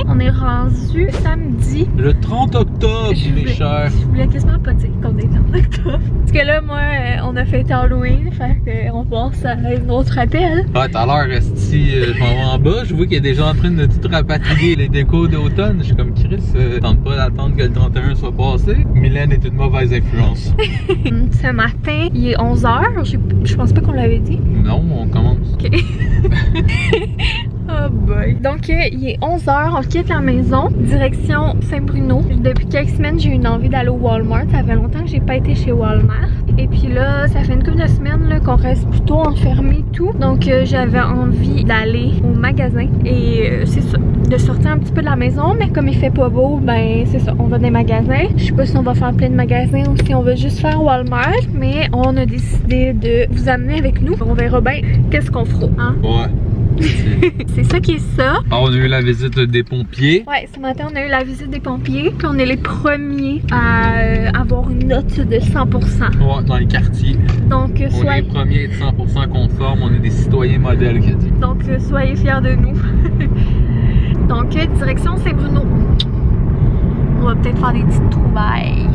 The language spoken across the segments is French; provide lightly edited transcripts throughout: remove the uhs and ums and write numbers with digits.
On est rendu samedi. Le 30 octobre, mes chers. Je voulais quasiment pas dire qu'on est en octobre. Parce que là, moi, on a fait Halloween. Fait qu'on pense à une autre appel. Ah, tout à l'heure, si je m'en vais en bas, je vois qu'il y a des gens en train de tout rapatrier les décos d'automne. Je suis comme Chris, tente pas d'attendre que le 31 soit passé. Mylène est une mauvaise influence. Ce matin, il est 11h. Je pense pas qu'on l'avait dit. Non, on commence. Ok. Oh boy. Donc, il est 11h, on quitte la maison, direction Saint-Bruno. Depuis quelques semaines, j'ai eu une envie d'aller au Walmart. Ça fait longtemps que j'ai pas été chez Walmart. Et puis là, ça fait une couple de semaines qu'on reste plutôt enfermé et tout. Donc, j'avais envie d'aller au magasin. Et c'est ça, de sortir un petit peu de la maison. Mais comme il fait pas beau, ben c'est ça, on va dans les magasins. Je sais pas si on va faire plein de magasins ou si on va juste faire Walmart. Mais on a décidé de vous amener avec nous. On verra bien qu'est-ce qu'on fera, hein? Ouais. C'est ça qui est ça. Ah, on a eu la visite des pompiers. Ouais, ce matin on a eu la visite des pompiers. Puis on est les premiers à avoir une note de 100%. Ouais, dans les quartiers. Donc, on est les premiers à être 100% conformes. On est des citoyens modèles, qu'a dit. Donc, soyez fiers de nous. Donc, direction Saint-Bruno. On va peut-être faire des petites trouvailles.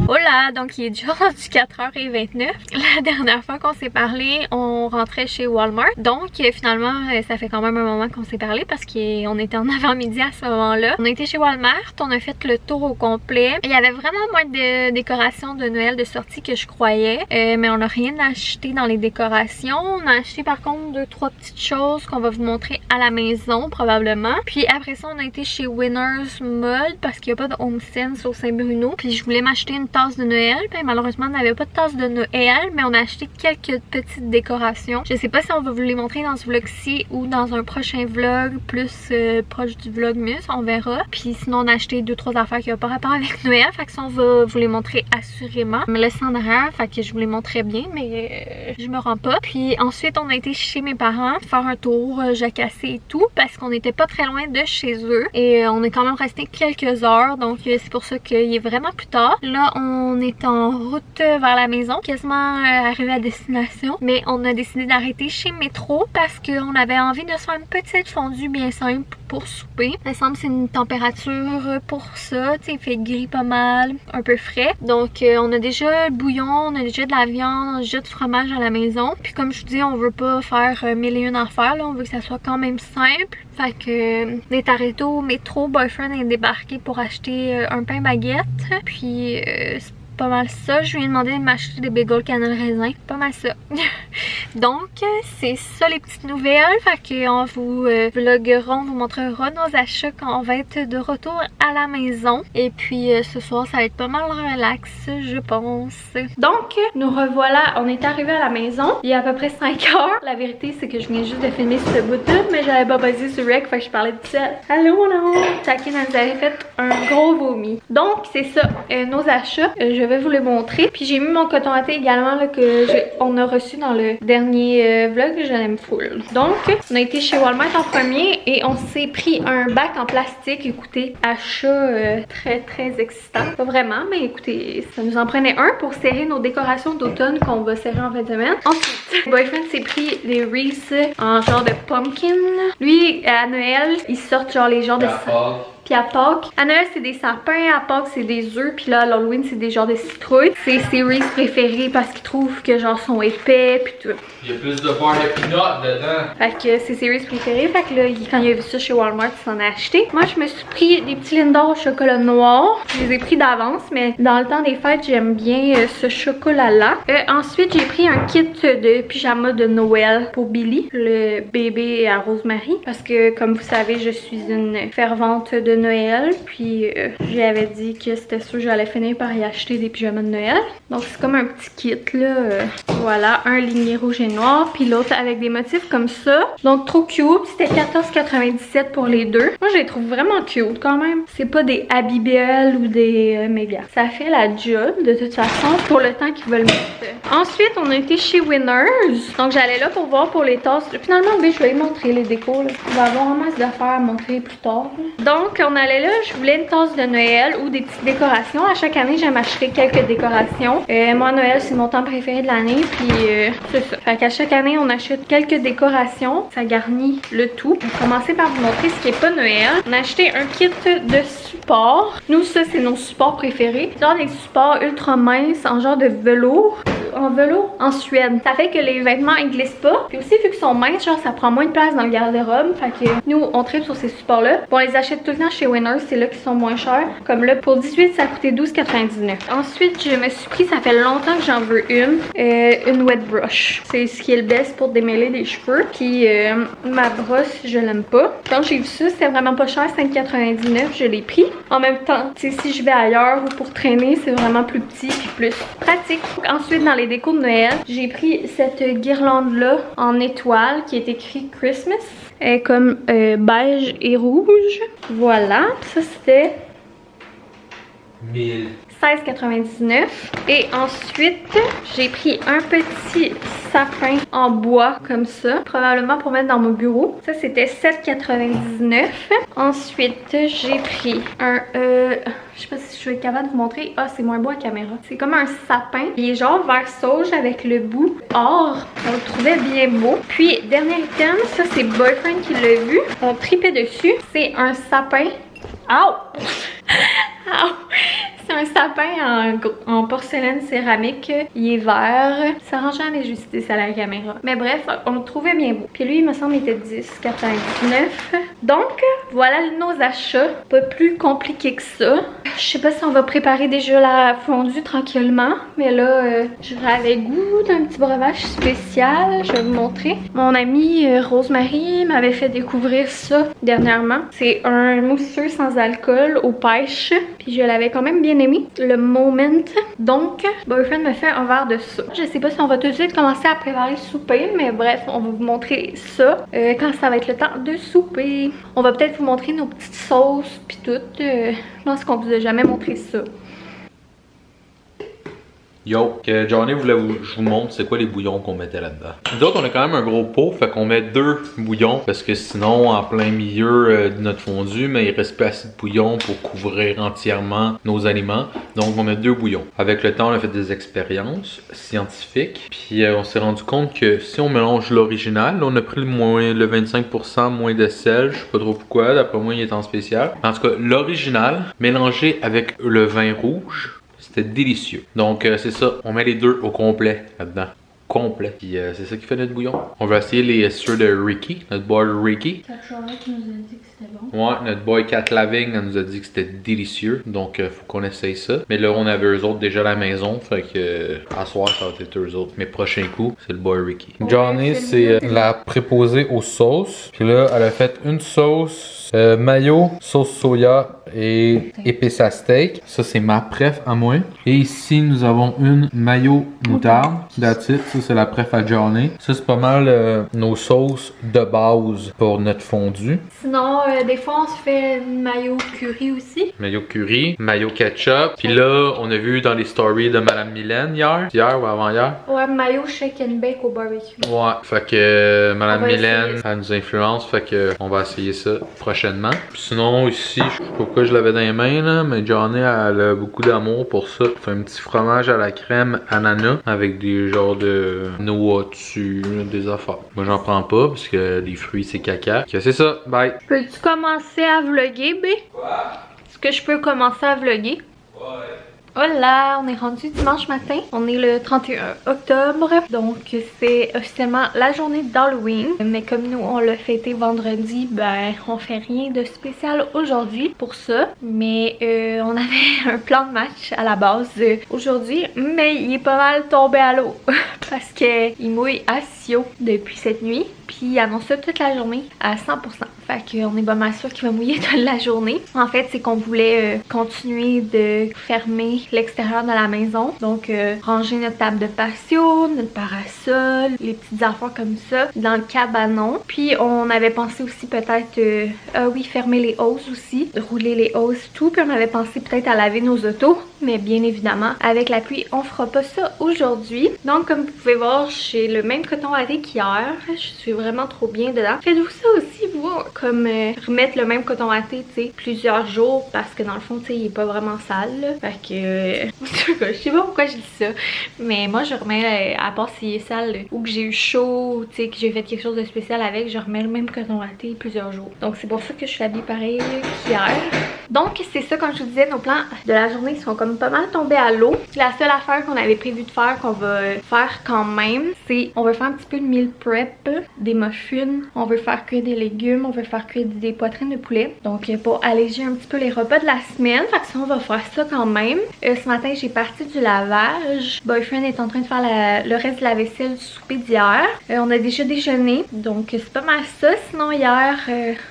Hola! Donc il est déjà rendu 4h29. La dernière fois qu'on s'est parlé, on rentrait chez Walmart. Donc finalement, ça fait quand même un moment qu'on s'est parlé parce qu'on était en avant-midi à ce moment-là. On était chez Walmart, on a fait le tour au complet. Il y avait vraiment moins de décorations de Noël de sortie que je croyais. Mais on n'a rien acheté dans les décorations. On a acheté par contre 2-3 petites choses qu'on va vous montrer à la maison probablement. Puis après ça, on a été chez Winners Mode parce qu'il n'y a pas de HomeSense au Saint-Bruno. Puis je voulais m'acheter une tasse de Noël. Puis malheureusement, on n'avait pas de tasse de Noël, mais on a acheté quelques petites décorations. Je sais pas si on va vous les montrer dans ce vlog-ci ou dans un prochain vlog plus proche du vlogmas, on verra. Puis sinon, on a acheté 2-3 affaires qui n'ont pas rapport avec Noël. Fait que ça, on va vous les montrer assurément. Je me laisse en arrière, fait que je vous les montrerai bien, mais je me rends pas. Puis ensuite, on a été chez mes parents faire un tour, jacassé et tout, parce qu'on n'était pas très loin de chez eux. Et on est quand même resté quelques heures, donc c'est pour ça qu'il est vraiment plus tard. Là, on est en route vers la maison, quasiment arrivé à destination, mais on a décidé d'arrêter chez Métro parce qu'on avait envie de se faire une petite fondue bien simple pour souper. Il me semble que c'est une température pour ça, tu sais, il fait gris pas mal, un peu frais. Donc on a déjà le bouillon, on a déjà de la viande, on a déjà du fromage à la maison. Puis comme je vous dis, on veut pas faire 1001 affaires, là, on veut que ça soit quand même simple. Fait que on est arrêté au Métro, boyfriend est débarqué pour acheter un pain baguette. Puis c'est pas mal ça. Je lui ai demandé de m'acheter des bagels cannelle raisin. Pas mal ça. Donc, c'est ça les petites nouvelles. Fait qu'on vous vloguerons, vous montrera nos achats quand on va être de retour à la maison. Et puis, ce soir, ça va être pas mal relax, je pense. Donc, nous revoilà. On est arrivé à la maison. Il y a à peu près 5 heures. La vérité, c'est que je viens juste de filmer ce bout-là, mais j'avais pas basé sur Rec, fait que je parlais de ça. Allô, mon amour! Chacune, elle nous avait fait un gros vomi. Donc, c'est ça, nos achats. Je vais vous les montrer. Puis j'ai mis mon coton à thé également là, on a reçu dans le dernier vlog. Je l'aime full. Donc, on a été chez Walmart en premier et on s'est pris un bac en plastique. Écoutez, achat très très excitant. Pas vraiment, mais écoutez, ça nous en prenait un pour serrer nos décorations d'automne qu'on va serrer en fin de semaine. Ensuite, boyfriend s'est pris des Reese en genre de pumpkin. Lui, à Noël, ils sortent genre les genres de... Puis à Pâques, à Noël c'est des sapins, à Pâques c'est des œufs, puis là à l'Halloween c'est des genres de citrouilles. C'est ses Reese préférés parce qu'ils trouvent que genre sont épais puis tout. Il y a plus de beurre de peanut dedans. Fait que c'est ses Reese préférés, fait que là quand il a vu ça chez Walmart il s'en a acheté. Moi je me suis pris des petits Lindor au chocolat noir. Je les ai pris d'avance, mais dans le temps des fêtes j'aime bien ce chocolat là. Ensuite j'ai pris un kit de pyjama de Noël pour Billy, le bébé à Rosemary. Parce que comme vous savez je suis une fervente de Noël, puis je lui avais dit que c'était sûr que j'allais finir par y acheter des pyjamas de Noël. Donc c'est comme un petit kit là, voilà, un ligné rouge et noir, puis l'autre avec des motifs comme ça. Donc trop cute, c'était 14,97 pour les deux. Moi je les trouve vraiment cute quand même. C'est pas des Abibel ou des Mega. Ça fait la job de toute façon pour le temps qu'ils veulent mettre. Ensuite on a été chez Winners, donc j'allais là pour voir pour les tasses. Finalement je vais montrer les décos là. On va avoir un masse d'affaires à montrer plus tard là. Donc qu'on allait là, je voulais une tasse de Noël ou des petites décorations. À chaque année, j'aime acheter quelques décorations. Moi, Noël, c'est mon temps préféré de l'année, puis c'est ça. Fait qu'à chaque année, on achète quelques décorations. Ça garnit le tout. On va commencer par vous montrer ce qui est pas Noël. On a acheté un kit de support. Nous, ça, c'est nos supports préférés. Genre des supports ultra minces en genre de velours. En Suède. Ça fait que les vêtements ils glissent pas. Puis aussi vu qu'ils sont minces, genre ça prend moins de place dans le garde-robe. Fait que nous on tripe sur ces supports là. Bon, on les achète tout le temps chez Winners, c'est là qu'ils sont moins chers. Comme là pour 18 ça a coûté 12,99. Ensuite je me suis pris, ça fait longtemps que j'en veux une wet brush. C'est ce qui est le best pour démêler les cheveux. Puis ma brosse je l'aime pas. Quand j'ai vu ça c'était vraiment pas cher, 5,99. Je l'ai pris. En même temps, tu sais si je vais ailleurs ou pour traîner c'est vraiment plus petit puis plus pratique. Ensuite dans les décos de Noël, j'ai pris cette guirlande là en étoile qui est écrit Christmas. Elle est comme beige et rouge. Voilà, ça c'était 16,99. Et ensuite, j'ai pris un petit sapin en bois comme ça, probablement pour mettre dans mon bureau. Ça, c'était 7,99. Ensuite, j'ai pris un... je sais pas si je vais être capable de vous montrer. Ah, c'est moins beau à caméra. C'est comme un sapin. Il est genre vert sauge avec le bout or. On le trouvait bien beau. Puis, dernier item, ça c'est Boyfriend qui l'a vu. On tripait dessus. C'est un sapin. Ow! Ow! C'est un sapin en porcelaine céramique. Il est vert. Ça rend jamais justice à la caméra. Mais bref, on le trouvait bien beau. Puis lui, il me semble, il était 10,99. Donc, voilà nos achats. Pas plus compliqué que ça. Je sais pas si on va préparer déjà la fondue tranquillement. Mais là, j'avais goût d'un petit breuvage spécial. Je vais vous montrer. Mon amie Rosemary m'avait fait découvrir ça dernièrement. C'est un mousseux sans alcool aux pêches. Puis je l'avais quand même bien aimé, le Moment. Donc, Boyfriend me fait un verre de ça. Je sais pas si on va tout de suite commencer à préparer le souper, mais bref, on va vous montrer ça quand ça va être le temps de souper. On va peut-être vous montrer nos petites sauces puis tout. Je pense qu'on vous a jamais montré ça. Yo, que Johnny voulait je vous montre c'est quoi les bouillons qu'on mettait là-dedans. Nous autres, on a quand même un gros pot, fait qu'on met 2 bouillons parce que sinon, en plein milieu de notre fondue, mais il reste pas assez de bouillons pour couvrir entièrement nos aliments. Donc, on met 2 bouillons. Avec le temps, on a fait des expériences scientifiques, puis on s'est rendu compte que si on mélange l'original, on a pris le 25% moins de sel, je sais pas trop pourquoi, d'après moi, il est en spécial. En tout cas, l'original mélangé avec le vin rouge, c'était délicieux. Donc c'est ça, on met les 2 au complet là-dedans. Complet. Puis c'est ça qui fait notre bouillon. On va essayer les ceux de Ricky, notre boy Ricky. Cat Charlotte nous a dit que c'était bon. Ouais, notre boy Cat Laving elle nous a dit que c'était délicieux. Donc faut qu'on essaye ça. Mais là on avait eux autres déjà à la maison. Fait que à soir ça va être eux autres. Mes prochains coups, c'est le boy Ricky. Johnny, c'est la préposée aux sauces. Puis là, elle a fait une sauce mayo, sauce soya et épices à steak. Ça c'est ma préf à moi. Et ici nous avons une mayo moutarde. That's it. Ça c'est la préf à Johnny. Ça c'est pas mal nos sauces de base pour notre fondue. Sinon, des fois on se fait une mayo curry aussi. Mayo curry, mayo ketchup. Puis là, on a vu dans les stories de Madame Mylène hier ou avant-hier. Ouais, mayo shake and bake au barbecue. Ouais, fait que Madame Mylène, elle nous influence, fait que on va essayer ça prochainement. Puis sinon, ici, je sais pas pourquoi je l'avais dans les mains là, mais Johnny elle a beaucoup d'amour pour ça. Fait un petit fromage à la crème ananas avec des genres de noix dessus, des affaires. Moi j'en prends pas parce que les fruits c'est caca. Ok, c'est ça, bye. Peux-tu commencer à vlogger, B? Quoi? Est-ce que je peux commencer à vlogger? Ouais. Voilà, on est rendu dimanche matin. On est le 31 octobre. Donc c'est officiellement la journée d'Halloween. Mais comme nous on l'a fêté vendredi, ben on fait rien de spécial aujourd'hui pour ça. Mais on avait un plan de match à la base aujourd'hui. Mais il est pas mal tombé à l'eau. Parce qu'il mouille à Sio depuis cette nuit. Puis il annonce ça toute la journée à 100%. Fait qu'on est pas mal sûr qu'il va mouiller toute la journée. En fait, c'est qu'on voulait continuer de fermer l'extérieur de la maison. Donc ranger notre table de patio, notre parasol, les petites affaires comme ça dans le cabanon. Puis on avait pensé aussi peut-être, oui, fermer les hausses aussi, rouler les hausses, tout. Puis on avait pensé peut-être à laver nos autos. Mais bien évidemment, avec la pluie, on fera pas ça aujourd'hui. Donc comme vous pouvez voir, j'ai le même coton à thé qu'hier. Je suis vraiment trop bien dedans. Faites-vous ça aussi, vous, comme remettre le même coton à thé, tu sais, plusieurs jours parce que dans le fond, tu sais, il est pas vraiment sale. Là. Fait que, je sais pas pourquoi je dis ça, mais moi je remets, à part s'il est sale ou que j'ai eu chaud, tu sais, que j'ai fait quelque chose de spécial avec, je remets le même coton à thé plusieurs jours. Donc c'est pour ça que je suis habillée pareil qu'hier. Donc c'est ça, comme je vous disais, nos plans de la journée sont comme pas mal tombés à l'eau. La seule affaire qu'on avait prévu de faire, qu'on va faire quand même, c'est on veut faire un petit peu de meal prep, des muffins, on veut faire cuire des légumes, on veut faire cuire des poitrines de poulet. Donc pour alléger un petit peu les repas de la semaine, fait que ça on va faire ça quand même. Ce matin j'ai parti du lavage. Boyfriend est en train de faire le reste de la vaisselle du souper d'hier. On a déjà déjeuné, donc c'est pas mal ça. Sinon hier,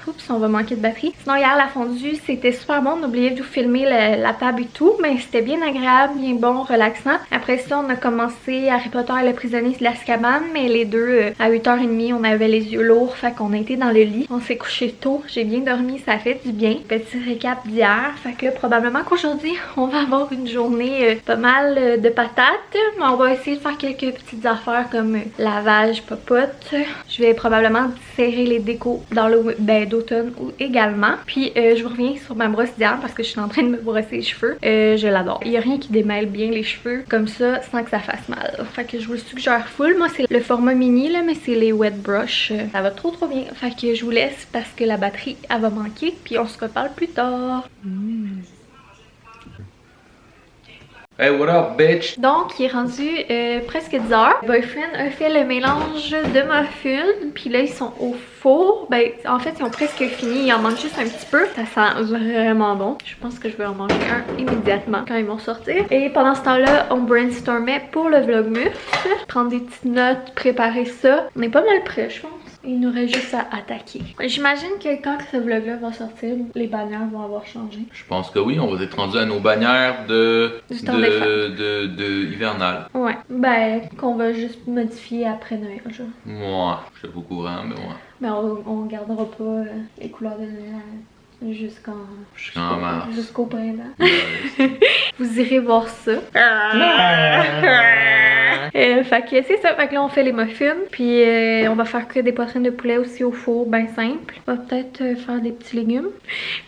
oups, on va manquer de batterie. Sinon hier la fondue c'était super bon. On a oublié de vous filmer la table et tout, mais c'était bien agréable, bien bon, relaxant. Après ça on a commencé Harry Potter et le prisonnier de l'Azkaban, mais les deux à 8h30 on avait les yeux lourds, fait qu'on a été dans le lit. On s'est couché tôt, j'ai bien dormi, ça fait du bien. Petit récap d'hier, fait que là, probablement qu'aujourd'hui on va avoir une journée pas mal de patates, mais on va essayer de faire quelques petites affaires comme lavage, popote. Je vais probablement serrer les décos dans le d'automne également. Puis je vous reviens sur ma brosse d'hier parce que je suis en train de me brosser les cheveux. Je l'adore. Il n'y a rien qui démêle bien les cheveux comme ça sans que ça fasse mal. Fait que je vous le suggère full. Moi c'est le format mini là, mais c'est les wet brush. Ça va trop bien. Fait que je vous laisse parce que la batterie elle va manquer. Puis on se reparle plus tard. Hey, what up, bitch? Donc, il est rendu presque 10h. Boyfriend a fait le mélange de muffins. Puis là, ils sont au four. Ben, en fait, ils ont presque fini. Il en manque juste un petit peu. Ça sent vraiment bon. Je pense que je vais en manger un immédiatement quand ils vont sortir. Et pendant ce temps-là, on brainstormait pour le vlogmas. Prendre des petites notes, préparer ça. On est pas mal prêts, je pense. Il nous reste juste à attaquer. J'imagine que quand ce vlog-là va sortir, les bannières vont avoir changé. Je pense que oui, on va être rendu à nos bannières de hivernal. Ouais, ben qu'on va juste modifier après Noël, genre. Moi, je suis pas au courant, mais ouais. Mais on gardera pas les couleurs de Noël jusqu'en mars. Jusqu'au printemps. Vous irez voir ça. Fait que c'est ça, fait que là on fait les muffins, puis on va faire que des poitrines de poulet aussi au four, ben simple. On va peut-être faire des petits légumes,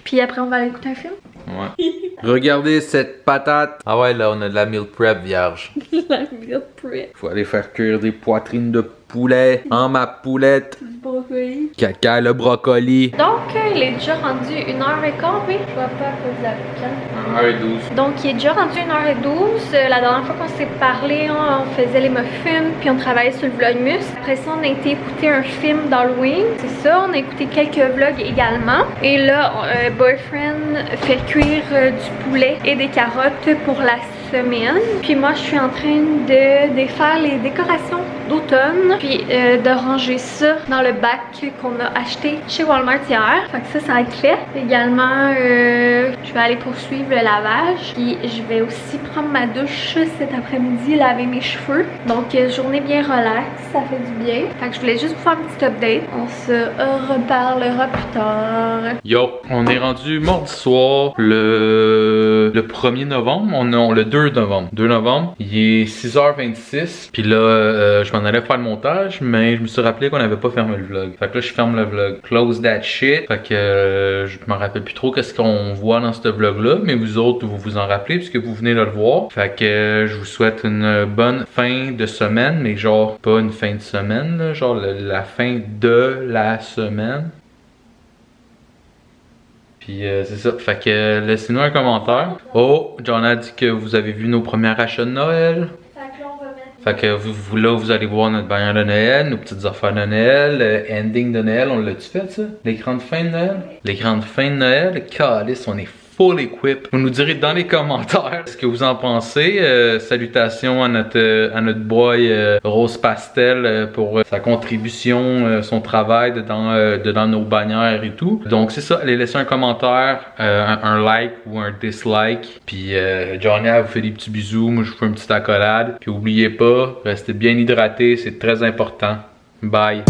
puis après on va aller écouter un film. Ouais. Regardez cette patate. Ah ouais, là on a de la meal prep vierge. La meal prep. Faut aller faire cuire des poitrines de poulet en ma poulette. Du brocoli. Caca le brocoli. Donc il est déjà rendu 1h15, oui. Je vois pas à cause de la piquante. 1h12. Donc il est déjà rendu 1h12. La dernière fois qu'on s'est parlé, on faisait les muffins, puis on travaillait sur le vlogmas. Après ça, on a été écouter un film d'Halloween. C'est ça, on a écouté quelques vlogs également. Et là, Boyfriend fait cuire du poulet et des carottes pour la semaine. Puis moi, je suis en train de défaire les décorations d'automne, puis de ranger ça dans le bac qu'on a acheté chez Walmart hier. Fait que ça va être fait. Également, je vais aller poursuivre le lavage. Puis je vais aussi prendre ma douche cet après-midi, laver mes cheveux. Donc journée bien relax, ça fait du bien. Fait que je voulais juste vous faire un petit update. On se reparlera plus tard. Yo, on est rendu mardi soir, le 1er novembre. Non, le 2 novembre. 2 novembre. Il est 6h26. Puis là, je m'en allais faire le montage, mais je me suis rappelé qu'on n'avait pas fermé le vlog. Fait que là, je ferme le vlog. Close that shit. Fait que je me rappelle plus trop qu'est-ce qu'on voit dans ce vlog-là, mais vous autres, vous vous en rappelez puisque vous venez de le voir. Fait que je vous souhaite une bonne fin de semaine, mais genre pas une fin de semaine, là, genre la fin de la semaine. Puis c'est ça, fait que laissez-nous un commentaire. Oh, John a dit que vous avez vu nos premiers achats de Noël. Fait que vous allez voir notre bannière de Noël, nos petites affaires de Noël, ending de Noël, on l'a-tu fait ça? L'écran de fin de Noël? L'écran de fin de Noël, calice, on est full equip. Vous nous direz dans les commentaires ce que vous en pensez. Salutations à notre boy Rose Pastel pour sa contribution, son travail dedans nos bannières et tout. Donc c'est ça, allez laisser un commentaire, un like ou un dislike. Puis Johnny vous fait des petits bisous, moi je vous fais une petite accolade. Puis oubliez pas, restez bien hydratés, c'est très important. Bye!